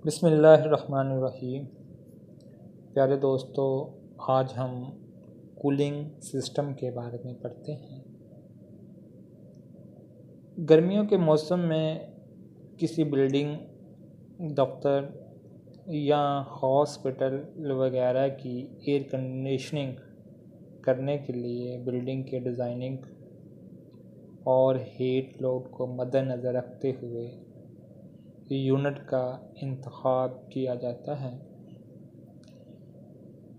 बिस्मिल्लाहिर्रहमानिर्रहीम। प्यारे दोस्तों, आज हम कूलिंग सिस्टम के बारे में पढ़ते हैं। गर्मियों के मौसम में किसी बिल्डिंग, दफ्तर या हॉस्पिटल वगैरह की एयर कंडीशनिंग करने के लिए बिल्डिंग के डिज़ाइनिंग और हीट लोड को मद्देनज़र रखते हुए यूनिट का इंतखाब किया जाता है।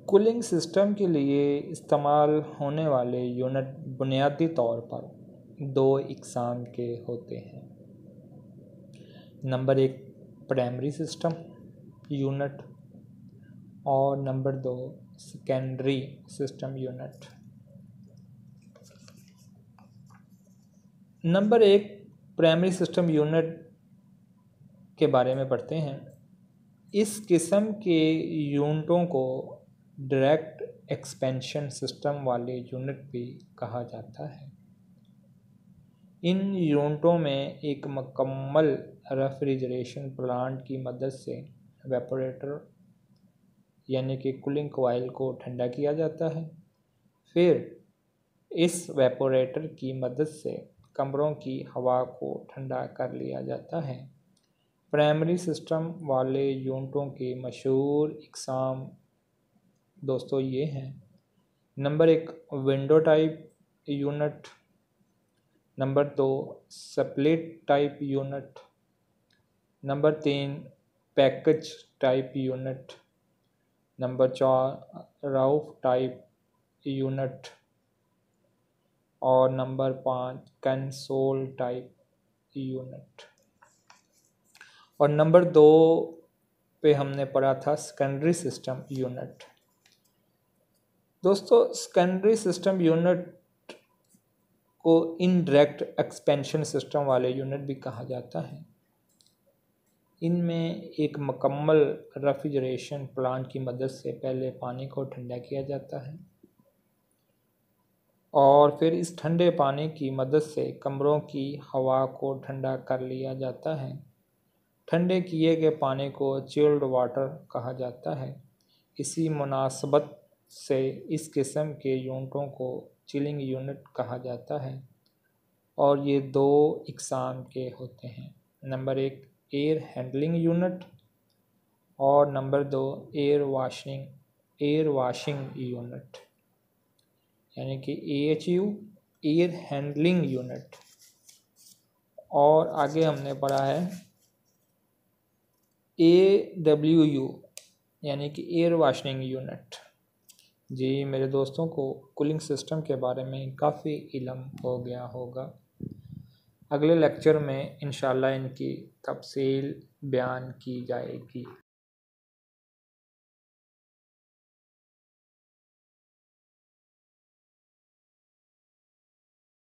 कूलिंग सिस्टम के लिए इस्तेमाल होने वाले यूनिट बुनियादी तौर पर दो इकसाम के होते हैं। नंबर 1 प्राइमरी सिस्टम यूनिट और number 2 secondary system unit. Number 1 primary system unit के बारे में पढ़ते हैं। इस किस्म के यूनिटों को डायरेक्ट एक्सपेंशन सिस्टम वाले यूनिट भी कहा जाता है। इन यूनिटों में एक मुकम्मल रेफ्रिजरेशन प्लांट की मदद से वेपोरेटर यानी कि कूलिंग कॉइल को ठंडा किया जाता है। फिर इस वेपोरेटर की मदद से कमरों की हवा को ठंडा कर लिया जाता है। प्राइमरी सिस्टम वाले यूनिटों के मशहूर इकसाम दोस्तों ये हैं। Number 1 window type unit, number 2 split type unit, number 3 package type unit, number 4 Rauf type unit और नंबर 5 कंसोल टाइप यूनिट। और नंबर 2 पे हमने पढ़ा था सेकेंडरी सिस्टम यूनिट। दोस्तों, सेकेंडरी सिस्टम यूनिट को इनडायरेक्ट एक्सपेंशन सिस्टम वाले यूनिट भी कहा जाता है। इनमें एक मुकम्मल रेफ्रिजरेशन प्लांट की मदद से पहले पानी को ठंडा किया जाता है और फिर इस ठंडे पानी की मदद से कमरों की हवा को ठंडा कर लिया जाता है। ठंडे किए गए पानी को चिल्ड वाटर कहा जाता है। इसी मुनासबत से इस किस्म के यूनिटों को चिलिंग यूनिट कहा जाता है और ये दो इकसाम के होते हैं। नंबर 1 एयर हैंडलिंग यूनिट और नंबर 2 एयर वाशिंग यूनिट यानी कि AHU एयर हैंडलिंग यूनिट। और आगे हमने पढ़ा है AWU यानी कि एयर वाशिंग यूनिट। जी, मेरे दोस्तों को कूलिंग सिस्टम के बारे में काफ़ी इल्म हो गया होगा। अगले लेक्चर में इंशाल्लाह इनकी तफसील बयान की जाएगी।